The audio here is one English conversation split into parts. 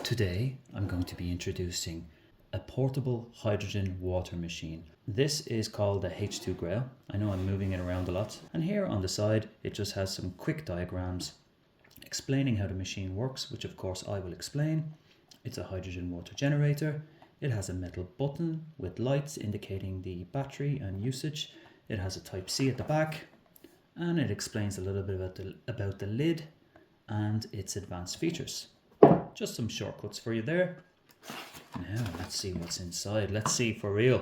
Today I'm going to be introducing a portable hydrogen water machine. This is called the H2Grail. I know I'm moving it around a lot. And here on the side it just has some quick diagrams explaining how the machine works, which of course I will explain. It's a hydrogen water generator. It has a metal button with lights indicating the battery and usage. It has a Type C at the back, and it explains a little bit about the lid and its advanced features. Just some shortcuts for you there. Now let's see what's inside. Let's see for real.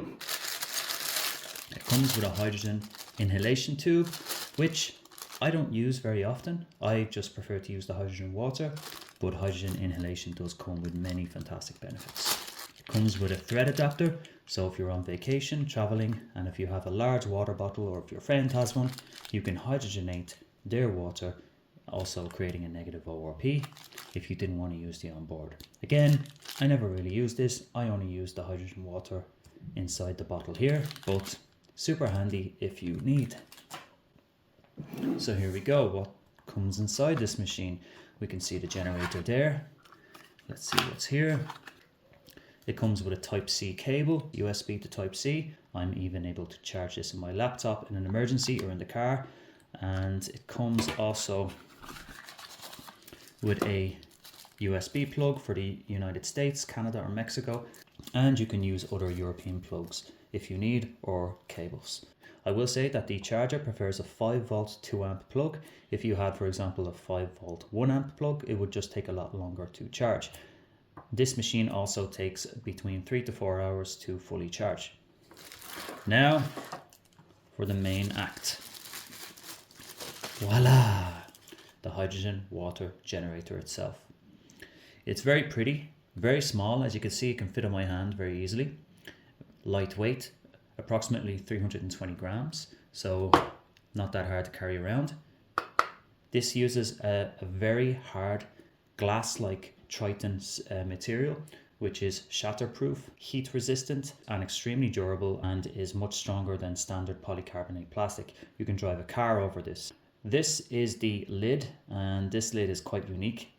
It comes with a hydrogen inhalation tube, which I don't use very often. I just prefer to use the hydrogen water, but hydrogen inhalation does come with many fantastic benefits. It comes with a thread adapter, so if you're on vacation, traveling, and if you have a large water bottle or if your friend has one, you can hydrogenate their water, also creating a negative ORP if you didn't want to use the onboard. Again, I never really use this. I only use the hydrogen water inside the bottle here, but super handy if you need. So here we go. What comes inside this machine? We can see the generator there. Let's see what's here. It comes with a Type C cable, USB to Type C. I'm even able to charge this in my laptop in an emergency or in the car. And it comes also with a USB plug for the United States, Canada or Mexico. And you can use other European plugs if you need, or cables. I will say that the charger prefers a 5 volt 2 amp plug. If you had, for example, a 5 volt 1 amp plug, it would just take a lot longer to charge. This machine also takes between 3 to 4 hours to fully charge. Now for the main act. Voila! The hydrogen water generator itself. It's very pretty, very small. As you can see, it can fit in my hand very easily. Lightweight, approximately 320 grams, so not that hard to carry around. This uses a very hard glass-like Triton material, which is shatterproof, heat resistant and extremely durable, and is much stronger than standard polycarbonate plastic. You can drive a car over this. This is the lid, and this lid is quite unique.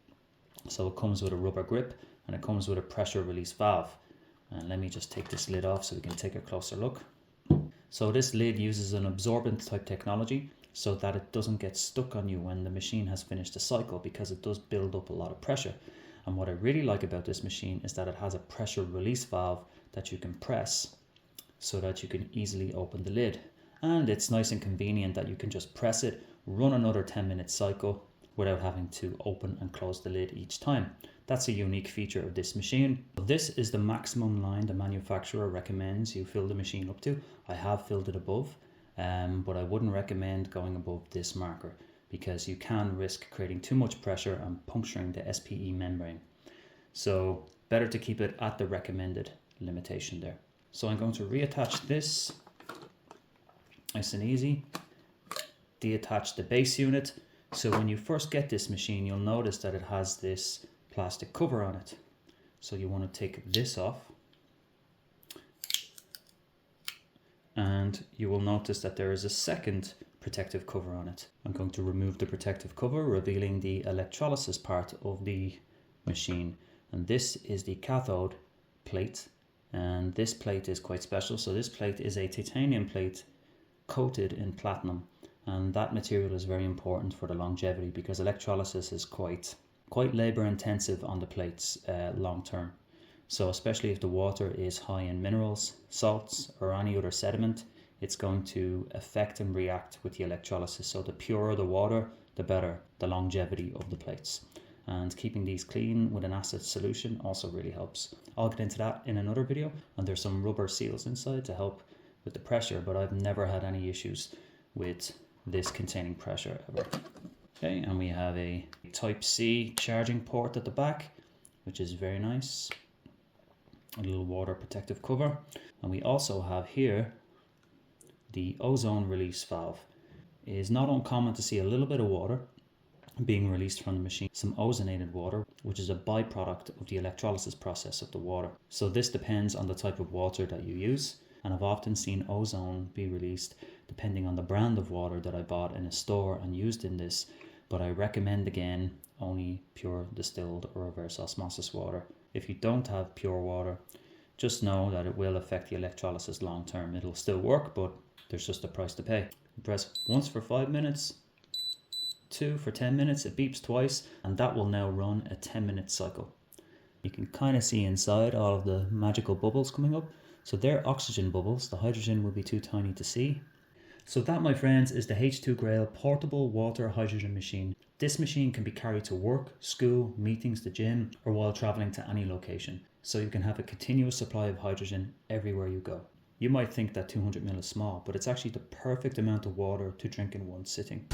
So it comes with a rubber grip and it comes with a pressure release valve. And let me just take this lid off so we can take a closer look. So this lid uses an absorbent type technology so that it doesn't get stuck on you when the machine has finished a cycle, because it does build up a lot of pressure. And what I really like about this machine is that it has a pressure release valve that you can press so that you can easily open the lid. And it's nice and convenient that you can just press it, run another 10-minute cycle without having to open and close the lid each time. That's a unique feature of this machine. This is the maximum line the manufacturer recommends you fill the machine up to. I have filled it above, but I wouldn't recommend going above this marker, because you can risk creating too much pressure and puncturing the SPE membrane. So better to keep it at the recommended limitation there. So I'm going to reattach this, nice and easy. Deattach the base unit. So when you first get this machine, you'll notice that it has this plastic cover on it. So you want to take this off. And you will notice that there is a second protective cover on it. I'm going to remove the protective cover, revealing the electrolysis part of the machine. And this is the cathode plate. And this plate is quite special. So this plate is a titanium plate coated in platinum. And that material is very important for the longevity, because electrolysis is quite labor intensive on the plates long term. So especially if the water is high in minerals, salts or any other sediment, it's going to affect and react with the electrolysis. So the purer the water, the better the longevity of the plates. And keeping these clean with an acid solution also really helps. I'll get into that in another video, and there's some rubber seals inside to help with the pressure, but I've never had any issues with this containing pressure ever. Okay, and we have a Type C charging port at the back, which is very nice. A little water protective cover. And we also have here the ozone release valve. It is not uncommon to see a little bit of water being released from the machine, some ozonated water, which is a byproduct of the electrolysis process of the water. So this depends on the type of water that you use, and I've often seen ozone be released depending on the brand of water that I bought in a store and used in this. But I recommend again only pure distilled or reverse osmosis water. If you don't have pure water, just know that it will affect the electrolysis long term. It'll still work, but there's just a price to pay. Press once for 5 minutes, 2 for 10 minutes, it beeps twice, and that will now run a 10-minute cycle. You can kind of see inside all of the magical bubbles coming up. So they're oxygen bubbles. The hydrogen will be too tiny to see. So that, my friends, is the H2Grail portable water hydrogen machine. This machine can be carried to work, school, meetings, the gym, or while traveling to any location. So you can have a continuous supply of hydrogen everywhere you go. You might think that 200 ml is small, but it's actually the perfect amount of water to drink in one sitting.